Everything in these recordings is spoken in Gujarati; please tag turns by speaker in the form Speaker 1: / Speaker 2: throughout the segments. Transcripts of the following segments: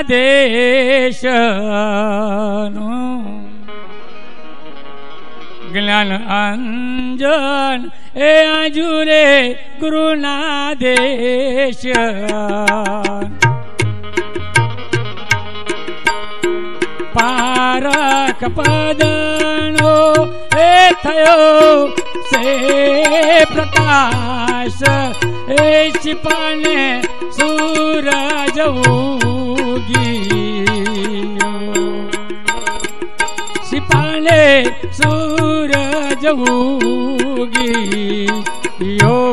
Speaker 1: દેશ જ્ઞાન અંજન એ આજુરે ગુરુના દેશ પારક પદનો એ થયો સે પ્રકાશ એ શિપાને સૂરજ ઉગી શિપાને સૂરજ ઉગી યો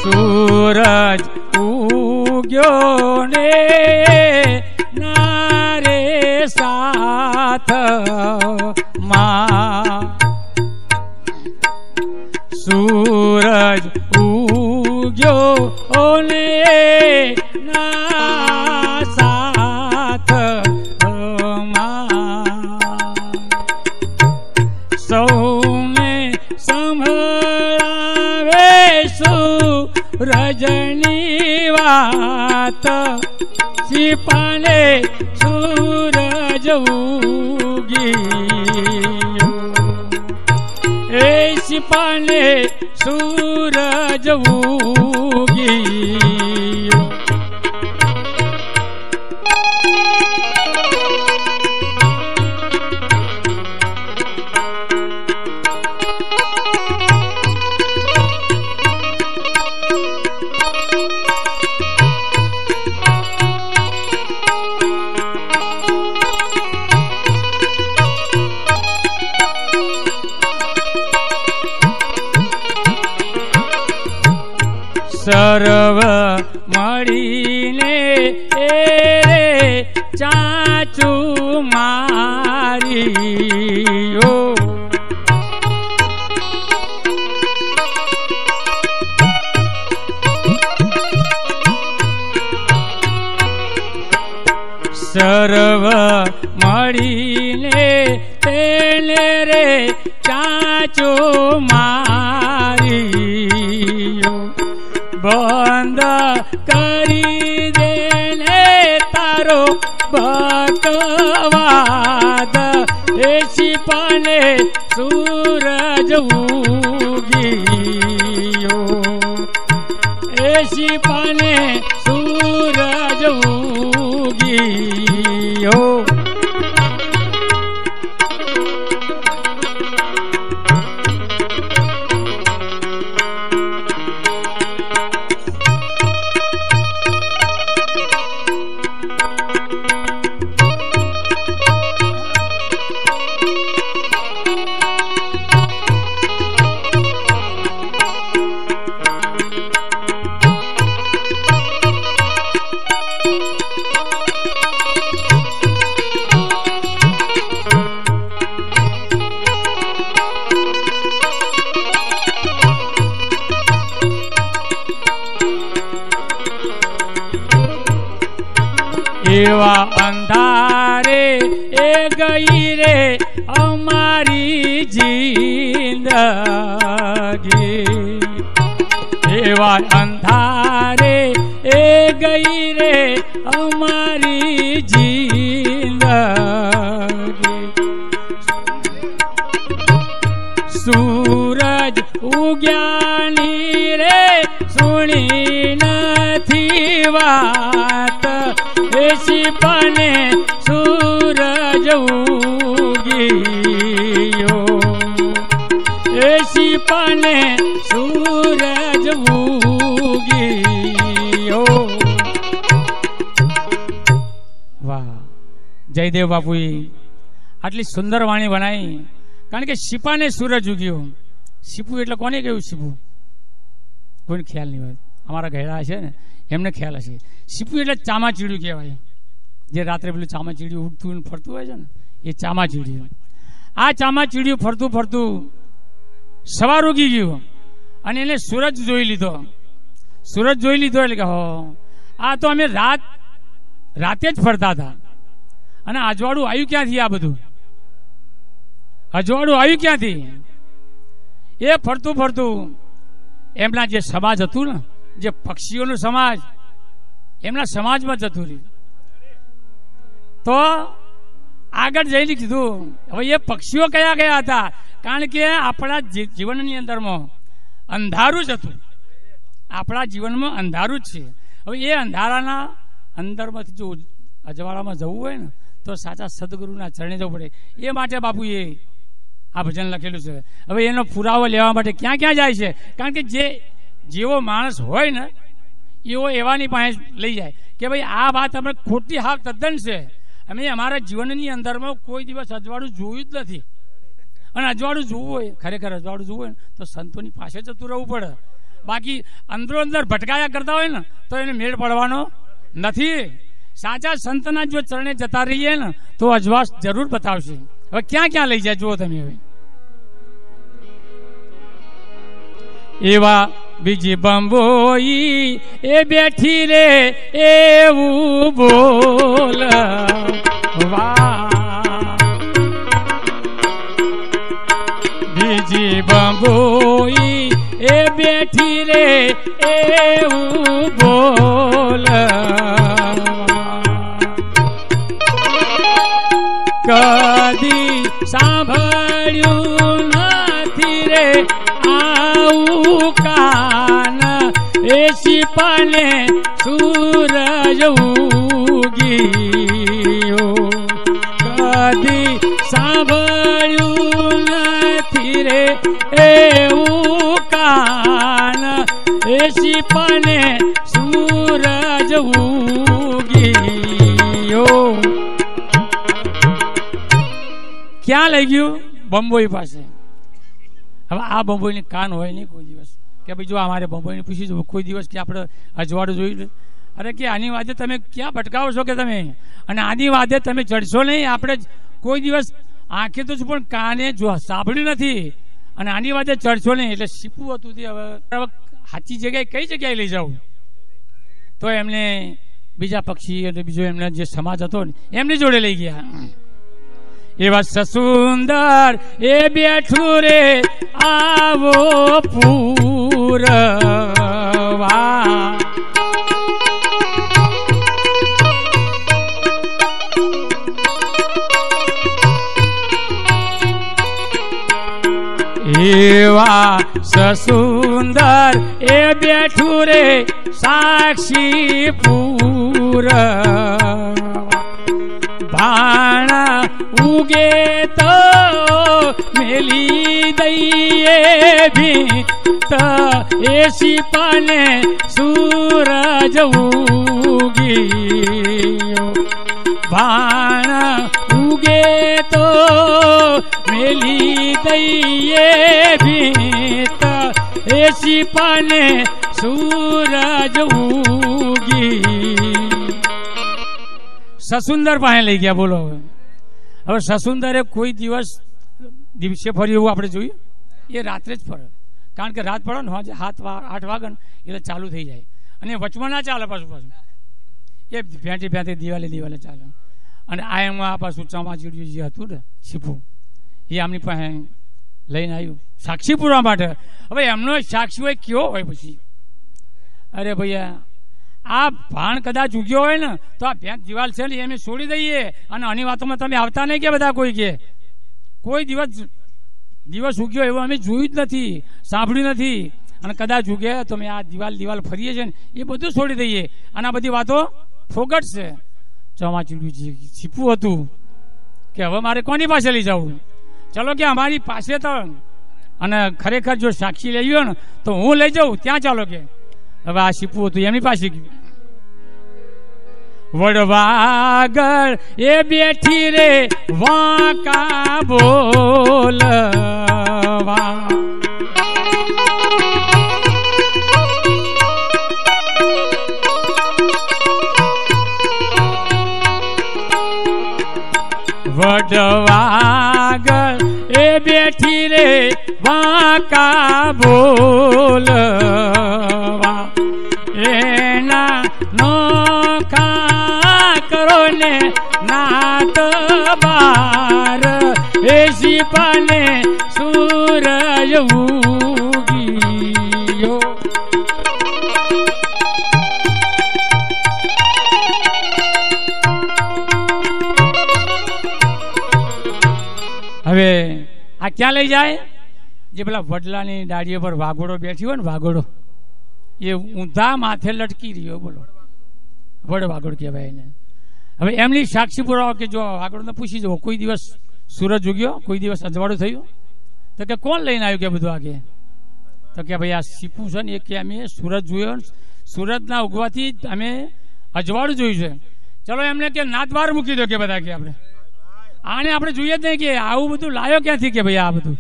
Speaker 1: सूरज उग्यो ने नारे साथ मां सूरज उग्यो ने ना साथ मां सौ में संभळावे रजनी वात शिपाने सूरज उगी ए शिपाने सूरज उगी सर्व मळीने रे चाचू मारी ओ सर्व मळीने तेने रे चाचू मारी बंद करी देने तारो बकवाद ए शिपाने सूरज उगी ए शिपाने सूरज उगी एवा अंधारे ए गई रे हमारी जिंदगी एवा अंधारे ए गई रे हमारी जिंदगी सूरज उग्यानी रे सुनी नथी वात ए शिपाने सूरज उगी ए शिपाने सूरज उगी वाह जयदेव बापू आटली सुंदर वाणी बनाई कारण के शिपाने सूरज उग्यो शिपू एटले कोने केवुं शिपू कोई ख्याल नहीं होय अमारा घेड़ा छे ने एमने ख्याल हशे शिपू एटले चामाचीड़ियुं कहेवाय जे रात्रे पेलुं चामाचीड़ियुं उड़तुं फरतुं होय छे ने એ ચામાચીડિયું. આ ચામાચીડિયું ફરતું ફરતું સવાર ઉગી ગયું અને એને સૂરજ જોઈ લીધો. સૂરજ જોઈ લીધો એટલે કે આ તો અમે રાતે જ ફરતા હતા અને અજવાળું આવ્યું ક્યાંથી? આ બધું અજવાળું આવ્યું ક્યાંથી? એ ફરતું ફરતું એમના જે સમાજ હતું ને, જે પક્ષીઓનું સમાજ, એમના સમાજમાં જતું રહ્યું. તો આગળ જઈને કીધું હવે એ પક્ષીઓ કયા કયા હતા? કારણ કે આપણા જીવનની અંદરમાં અંધારું જ હતું. આપણા જીવનમાં અંધારું જ છે. હવે એ અંધારાના અંદરમાંથી જો અજવાળામાં જવું હોય ને તો સાચા સદગુરુના ચરણે જવું પડે. એ માટે બાપુએ આ ભજન લખેલું છે. હવે એનો પુરાવો લેવા માટે ક્યાં ક્યાં જાય છે? કારણ કે જેવો માણસ હોય ને એવો એવાની પાસે લઈ જાય કે ભાઈ આ વાત અમે ખોટી હાવ તદ્દન છે. અમે અમારા જીવનની અંદરમાં કોઈ દિવસ અજવાળું જોયું જ નથી. અને અજવાળું જોવું હોય, ખરેખર અજવાળું જોવું હોય ને તો સંતોની પાસે જતું રહેવું પડે. બાકી અંદરો અંદર ભટકાયા કરતા હોય ને તો એને મેળ પડવાનો નથી. સાચા સંતના જો ચરણે જતા રહીએ ને તો અજવાળ જરૂર બતાવશે. હવે ક્યાં ક્યાં લઈ જાય જુઓ તમે. હવે એવા બીજી બંબોઈ એ બેઠી રે એવું બોલ બીજી બંબોઈ એ બેઠી રે એવું બોલ કદી સાંભળ્યું નથી રે આવું કાન એ શિપાને સૂરજ ઉગીયો. કદી સાંભળ્યું નથી રે એવું કાન એ શિપાને સૂરજ ઉગીયો. ક્યાં લઈ ગયું? બંબોઈ પાસે. હવે આ બંબોઈની કાન હોય નહીં કોઈ દિવસ કે ભાઈ જો અમારે બંબોઈને પૂછી જવું કોઈ દિવસ કે આપણે અજવાળું જોયું? અરે કે આની વાતે તમે ક્યાં ભટકાવો છો કે તમે? અને આની વાતે તમે ચડશો નહીં. આપણે કોઈ દિવસ આંખે તો પણ કાને જો સાંભળ્યું નથી અને આની વાતે ચડશો નહીં. એટલે શીપું હતું તે હવે સાચી જગ્યાએ કઈ જગ્યાએ લઈ જાઉં? તો એમને બીજા પક્ષી અને બીજો એમનો જે સમાજ હતો ને એમની જોડે લઈ ગયા. એવા સસુંદર એ બેઠું રે આવો પૂરવા. એવા સસુંદર એ બેઠું રે સાક્ષી પૂરવા. ભાણ ઉગે તો મેલી દઈએ ભીત એ શિપાને સૂરજ ઉગીયો. ભાણ ઉગે તો મેલી દઈએ ભીત એ શિપાને સૂરજ ઉગી. સસુંદર પાસે લઈ ગયા. બોલો હવે સસુંદરે કોઈ દિવસે ફર્યું એવું આપણે જોયું? એ રાત્રે જ ફરે. કારણ કે રાત પડે ને 7-8 વાગે એટલે ચાલુ થઈ જાય અને વચમાં ના ચાલે પાછું એ ફેંટી દિવાલે ચાલે. અને આ એમાં પાછું ચામાચીડિયું જે હતું ને શીપું એ આમની પાસે લઈને આવ્યું સાક્ષી પૂરવા માટે. હવે એમનો સાક્ષી હોય કેવો હોય પછી? અરે ભૈયા આ ભાણ કદાચ ઉગ્યો હોય ને તો આ ભેંસ દિવાલ છે ને એમ છોડી દઈએ અને આની વાતોમાં તમે આવતા નહીં કે બધા કોઈ કે કોઈ દિવસ ઉગ્યો એવો અમે જોયું જ નથી, સાંભળ્યું નથી. અને કદાચ ઉગે તો અમે આ દિવાલ ફરીએ છીએ ને એ બધું છોડી દઈએ અને આ બધી વાતો ફોગટ છે. ચામાચીડિયું છીપું હતું કે હવે મારે કોની પાસે લઈ જવું? ચલો કે અમારી પાસે તો અને ખરેખર જો સાક્ષી લઈ ગયો ને તો હું લઈ જાઉં ત્યાં. ચાલો કે હવે આ શીપું હતું એમની પાસે ગયું. વડવાગળ એ બેઠી રે વાંકા બોલવા. વડવાગળ એ બેઠી રે વાંકા બોલવા એના નોખા કરો ને નાત બાર એ શિપાને સૂરજ ઉગીયો. હવે આ ક્યાં લઈ જાય? જે પેલા વડલાની ડાળીઓ પર વાઘોડો બેઠી હોય ને, વાઘોડો એ ઊંધા માથે લટકી રહ્યો, બોલો વડ વાઘોડ કહેવાય એને. હવે એમની સાક્ષી પુરાવો કે જો વાઘોડને પૂછી જવો કોઈ દિવસ સૂરજ ઉગ્યો, કોઈ દિવસ અજવાળું થયું? તો કે કોણ લઈને આવ્યું કે બધું આગે? તો કે ભાઈ આ સીપુ છે ને એ કે અમે સૂરજ જોયો, સૂરજના ઉગવાથી અમે અજવાળું જોયું છે. ચલો એમને કે નાદવાર મૂકી દો કે બધા કે આપણે આને આપણે જોઈએ જ નહીં કે આવું બધું લાયો ક્યાંથી કે ભાઈ આ બધું.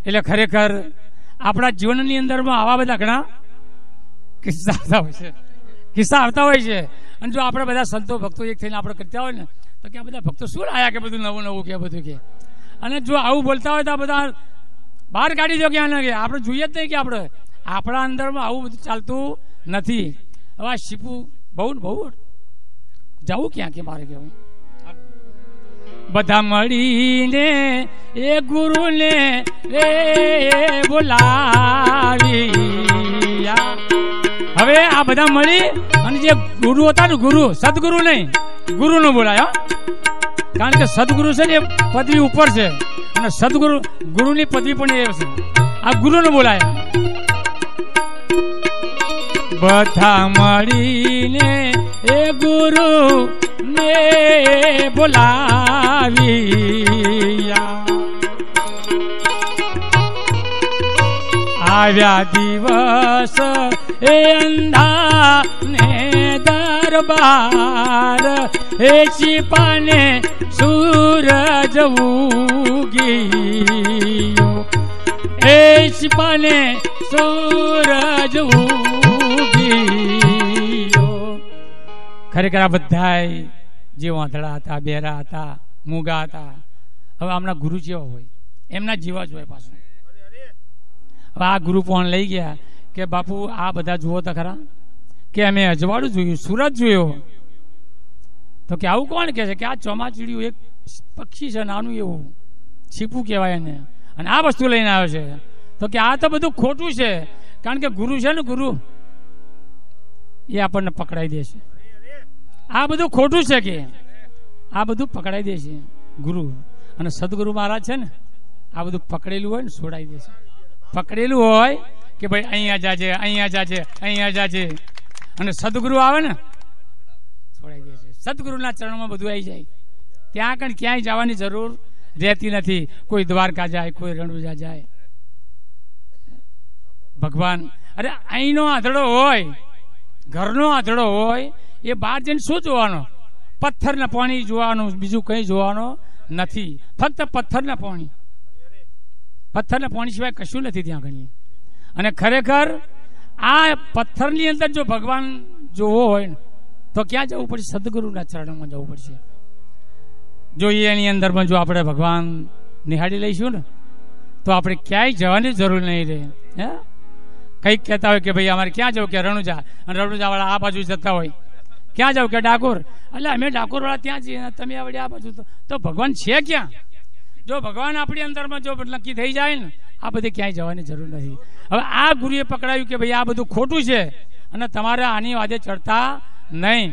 Speaker 1: એટલે ખરેખર આપણા જીવનની અંદરમાં આવા બધા ઘણા કિસ્સા આવતા હોય છે, કિસ્સા આવતા હોય છે. અને જો આપણે બધા સંતો ભક્તો એક થઈને આપણે કરતા હોય ને તો કે આ બધા ભક્તો શું લાયા કે બધું નવું નવું કે બધું કે. અને જો આવું બોલતા હોય તો આ બધા બહાર કાઢી દો ક્યાં કે આપણે જોઈએ જ નહીં કે આપણે આપણા અંદરમાં આવું બધું ચાલતું નથી. હવે આ શીપુ બહુ ને બહુ જવું ક્યાં કે મારે કહેવું બધા મળીને એ ગુરુને રે બોલાવી. હવે આ બધા મળી અને જે ગુરુ હતા ને, ગુરુ સદગુરુ નહીં, ગુરુ નો બોલાય. કારણ કે સદગુરુ છે ને એ પદવી ઉપર છે અને સદગુરુ ગુરુની પદવી પણ એ છે. આ ગુરુ નો બોલાય. બધા મળીને એ ગુરુ ને બોલાવી. આવ્યા દિવસ એ અંધા ને દરબાર એ શિપાને સૂરજ ઉગીયો, એ શિપાને સૂરજ ઉગીયો. ખરેખર આ બધા જે વાંધળા હતા, બેરા હતા, મૂગા હતા, હવે આમના ગુરુ જેવા હોય એમના જેવા જ હોય પાછું. હવે આ ગુરુ પણ લઈ ગયા કે બાપુ આ બધા જુઓ તો ખરા કે અમે અજવાળું જોયું, સૂરજ જોયો. તો કે આવું કોણ કહે છે કે આ ચોમાચીડિયું એક પક્ષી છે નાનું એવું, છીપું કહેવાય એને, અને આ વસ્તુ લઈને આવ્યો છે. તો કે આ તો બધું ખોટું છે. કારણ કે ગુરુ છે ને, ગુરુ એ આપણને પકડાઈ દે છે. આ બધું ખોટું છે કે આ બધું પકડાઈ દે છે ગુરુ. અને સદગુરુ મહારાજ છે ને આ બધું પકડેલું હોય ને છોડાઈ દે છે. પકડેલું હોય કે ભાઈ અહીંયા જાજે, અહીંયા જાજે, અહીંયા જાજે, અને સદગુરુ આવે ને છોડાઈ દે છે. સદગુરુના ચરણોમાં બધું આવી જાય. ત્યાં કણ ક્યાંય જવાની જરૂર રહેતી નથી. કોઈ દ્વારકા જાય, કોઈ રણુજા જાય. ભગવાન અરે અહીંનો આંધળો હોય, ઘરનો આંધળો હોય, એ બહાર જઈને શું જોવાનો? પથ્થરના પાણી જોવાનું, બીજું કંઈ જોવાનું નથી. ફક્ત પથ્થરના પાણી, પથ્થરના પાણી સિવાય કશું નથી ત્યાં ગણીએ. અને ખરેખર આ પથ્થરની અંદર જો ભગવાન જોવો હોય તો ક્યાં જવું પડશે? સદગુરુના ચરણોમાં જવું પડશે. જો એની અંદરમાં જો આપણે ભગવાન નિહાળી લઈશું ને તો આપણે ક્યાંય જવાની જરૂર નહીં રહે. હે કંઈક કહેતા હોય કે ભાઈ અમારે ક્યાં જવું કે રણુજા, અને રણુજા વાળા આ બાજુ જતા હોય. ક્યાં જાવ કે ડાકોર, એટલે અમે ડાકોર વાળા ત્યાં જઈએ, તમે આવડે આ બાજુ. તો ભગવાન છે ક્યાં? જો ભગવાન આપણી અંદરમાં જો નક્કી થઈ જાય ને આ બધી ક્યાંય જવાની જરૂર નથી. હવે આ ગુરુએ પકડાયું કે ભાઈ આ બધું ખોટું છે અને તમારે આની વાદે ચડતા નહીં.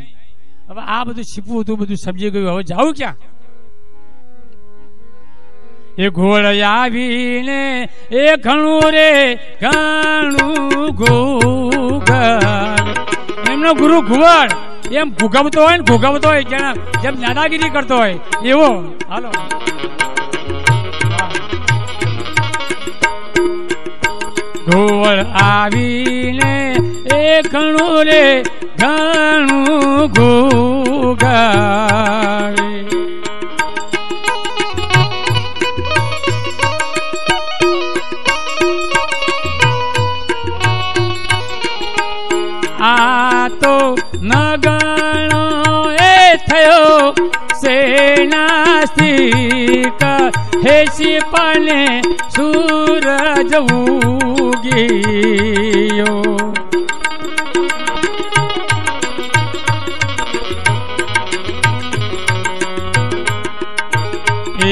Speaker 1: હવે આ બધું છીપવું હતું, બધું સમજી ગયું. હવે જાવું ક્યાં? એ ઘોડ આવીને એ ઘણું રે ઘણું ઘોઘર. એમનો ગુરુ ઘુવડ એમ ભૂગવતો હોય ને, ભૂગવતો હોય જેમ દાદાગીરી કરતો હોય એવો. હાલો ઘોડ આવીને એ ઘણું રે ઘણું ઘોઘર. આ તો નગણો એ થયો છે નાસ્તિક હે શિપાને સૂરજ ઉગીયો.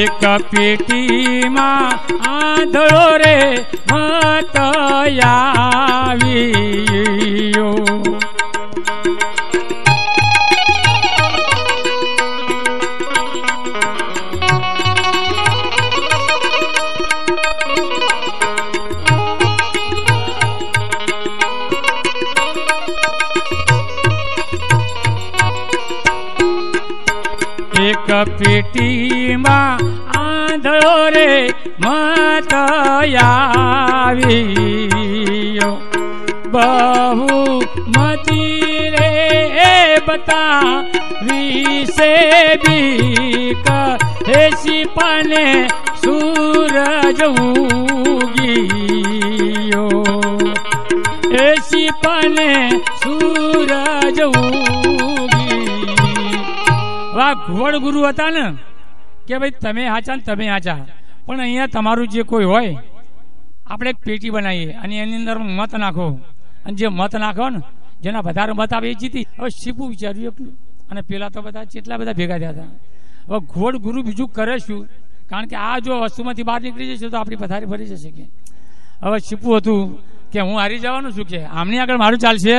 Speaker 1: એક પેટીમાં આંધળો રે મત આવ્યો. એક પેટીમાં આંધળો રે મત આવ્યો. બહુ મતી રે બતાવી સે બીક હે શિપાને સૂરજ ઉગીયો. હે શિપાને સૂરજ વાહ ઘુવડ ગુરુ હતા ને કે ભાઈ તમે હાચા ને તમે હાચા, પણ અહીંયા તમારું જે કોઈ હોય આપણે એક પેટી બનાવીએ અને એની અંદર મત નાખો, અને જે મત નાખો ને જેના વધારે મત આવે એ જીતી. હવે શીપું વિચાર્યું એકલું, અને પેલા તો બધા કેટલા બધા ભેગા થયા હતા. હવે ઘુવડ ગુરુ બીજું કરે શું? કારણ કે આ જો વસ્તુમાંથી બહાર નીકળી જશે તો આપણી પથારી ભરી જશે. કે હવે શીપું હતું કે હું હારી જવાનું છું, કે આમની આગળ મારું ચાલશે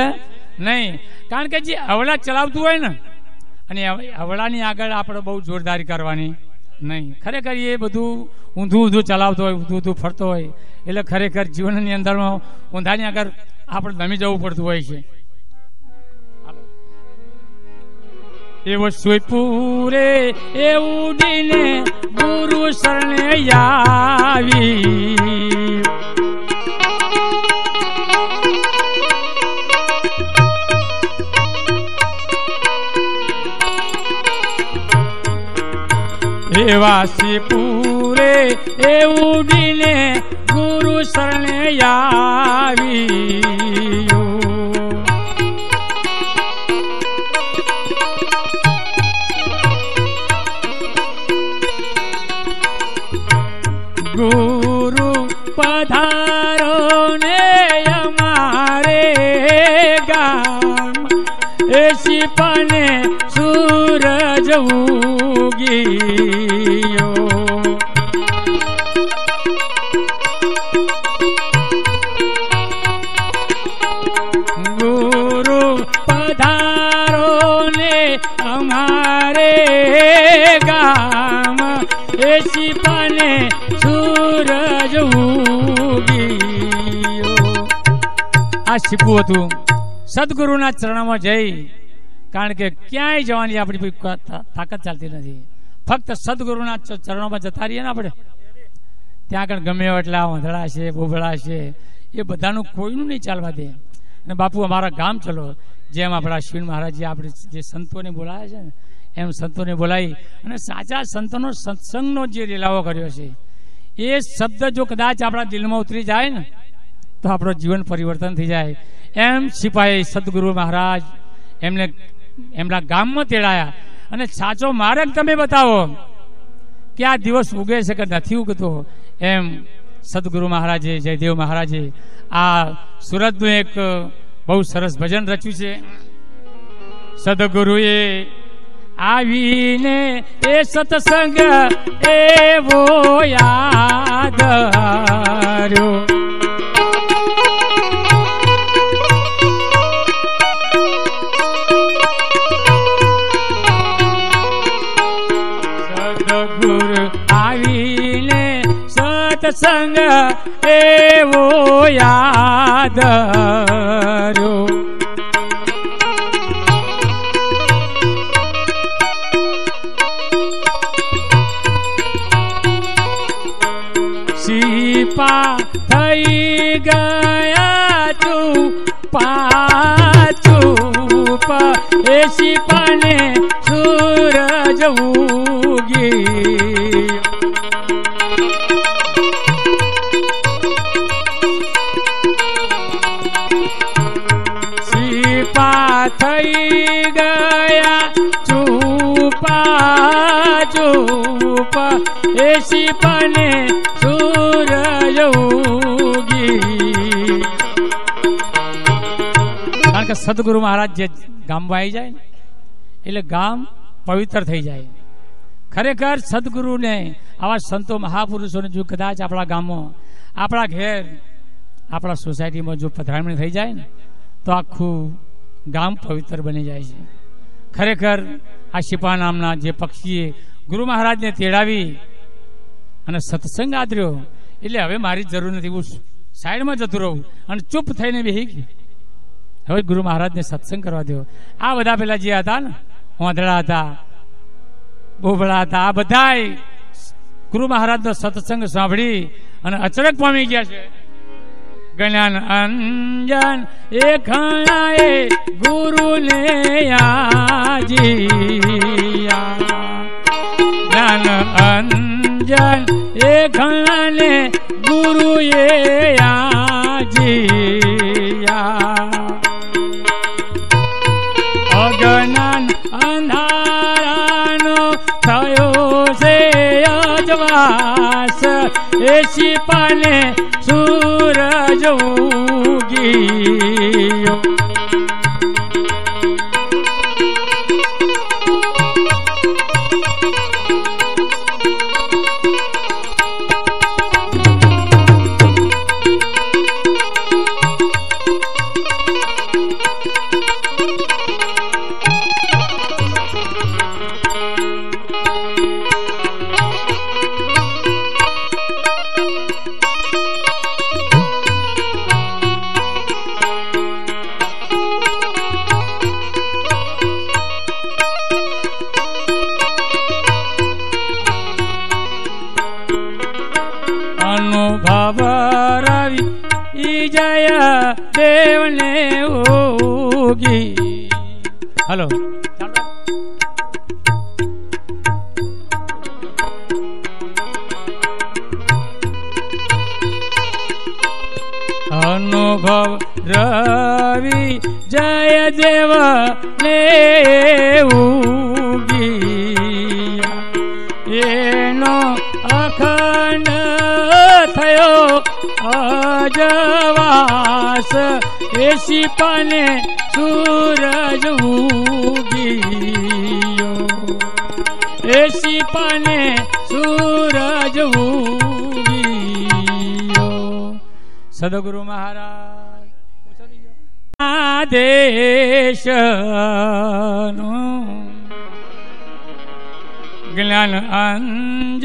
Speaker 1: નહીં. કારણ કે જે અવળા ચલાવતું હોય ને, અને હવળાની આગળ આપણે બહુ જોરદારી કરવાની નહીં. ખરેખર એ બધું ઊંધું ઊંધું ચલાવતો હોય, ઊંધું ઊંધું ફરતો હોય, એટલે ખરેખર જીવનની અંદરમાં ઊંધાની આગળ આપણે નમી જવું પડતું હોય છે. એવો સોયપુરે એ ઉડીને ગુરુ શરણે આવી. એવા શિપુરે એ ઉડીને ગુરુ શરણે આવ્યો. ગુરુ પધારો ને અમારે ગામ, એ શિપાને સૂરજ ઉગીયો. ગુરુ પધારો ને અમારે ગામ, એ શિપાને સૂરજ ઉગીયો. આ શીપું હતું સદગુરુના ચરણોમાં જઈ, કારણ કે ક્યાંય જવાની આપણી તાકાત ચાલતી નથી. ફક્ત સદગુરુના ચરણોમાં જતા રહીએ ને આપણે, ત્યાં આગળ ગમે એટલા વાંધળા છે, બોબળા છે, એ બધાનું કોઈનું નહીં ચાલવા દે. અને બાપુ અમારા ગામ ચલો, જેમ આપણા શિવ મહારાજજી આપણે જે સંતોને બોલાયા છે ને, એમ સંતોને બોલાવી અને સાચા સંતોનો સત્સંગનો જે લીલાવો કર્યો છે, એ શબ્દ જો કદાચ આપણા દિલમાં ઉતરી જાય ને તો આપણું જીવન પરિવર્તન થઈ જાય. એમ સિપાહી સદગુરુ મહારાજ એમને એમના ગામમાં તેડાયા અને સાચો માર્ગ તમે બતાવો કે આ દિવસ ઉગે છે કે નથી ઉગતો. એમ સદગુરુ મહારાજે, જયદેવ મહારાજે આ સુરતનું એક બહુ સરસ ભજન રચ્યું છે. સદગુરુએ આવીને એ સત્સંગ એવો યાદ આવ્યો. સદગુરુ આવીને સત્સંગ એવો યાદ આવ્યો. સિપા થઈ ગયા ચૂપા ચૂપ, એ સિપાને સૂરજ ઉગી. સિપા થઈ ગયા ચૂપા એ શિપાને સૂરજ ઉગી. કારણ કે સદગુરુ મહારાજ જે ગામમાં આવી જાય એટલે ગામ પવિત્ર થઈ જાય. ખરેખર સદગુરુને આવા સંતો મહાપુરુષોને જો કદાચ આપણા ગામમાં, આપણા ઘેર, આપણા સોસાયટીમાં જો પધરામણી થઈ જાય ને તો આખું ગામ પવિત્ર બની જાય છે. ખરેખર આ શિપા નામના જે પક્ષીએ ગુરુ મહારાજને તેડાવી અને સત્સંગ આદર્યો એટલે હવે મારી જરૂર નથી, હું સાઈડમાં જતું રહું અને ચૂપ થઈને બેસી ગયું. હવે ગુરુ મહારાજને સત્સંગ કરવા દો. આ બધા પેલા જે હતા ને, ઓંધળા હતા, બોબળા હતા, આ બધા ગુરુ મહારાજનો સત્સંગ સાંભળી અને અચરક પામી ગયા છે. જ્ઞાન અંજન એ ઘણાએ ગુરુને યાજીયા. જ્ઞાન અંજન એ ઘણાને ગુરુએ યાજીયા. અજ્ઞાન અંધારાનો થયો છે અજવાસ, એ શિપાને સૂરજ ઉગી. અનુભવ રવિ જય દેવને ઉગી. હલો, અનુભવ રવિ જય દેવ ને ઉગી. એનો અખંડ થયો અજવાસ, એ શિપાને સૂરજ ઉગી. એ શિપાને સૂરજ ઉગી. સદગુરુ મહારાજ દેશનું જ્ઞાન અંજ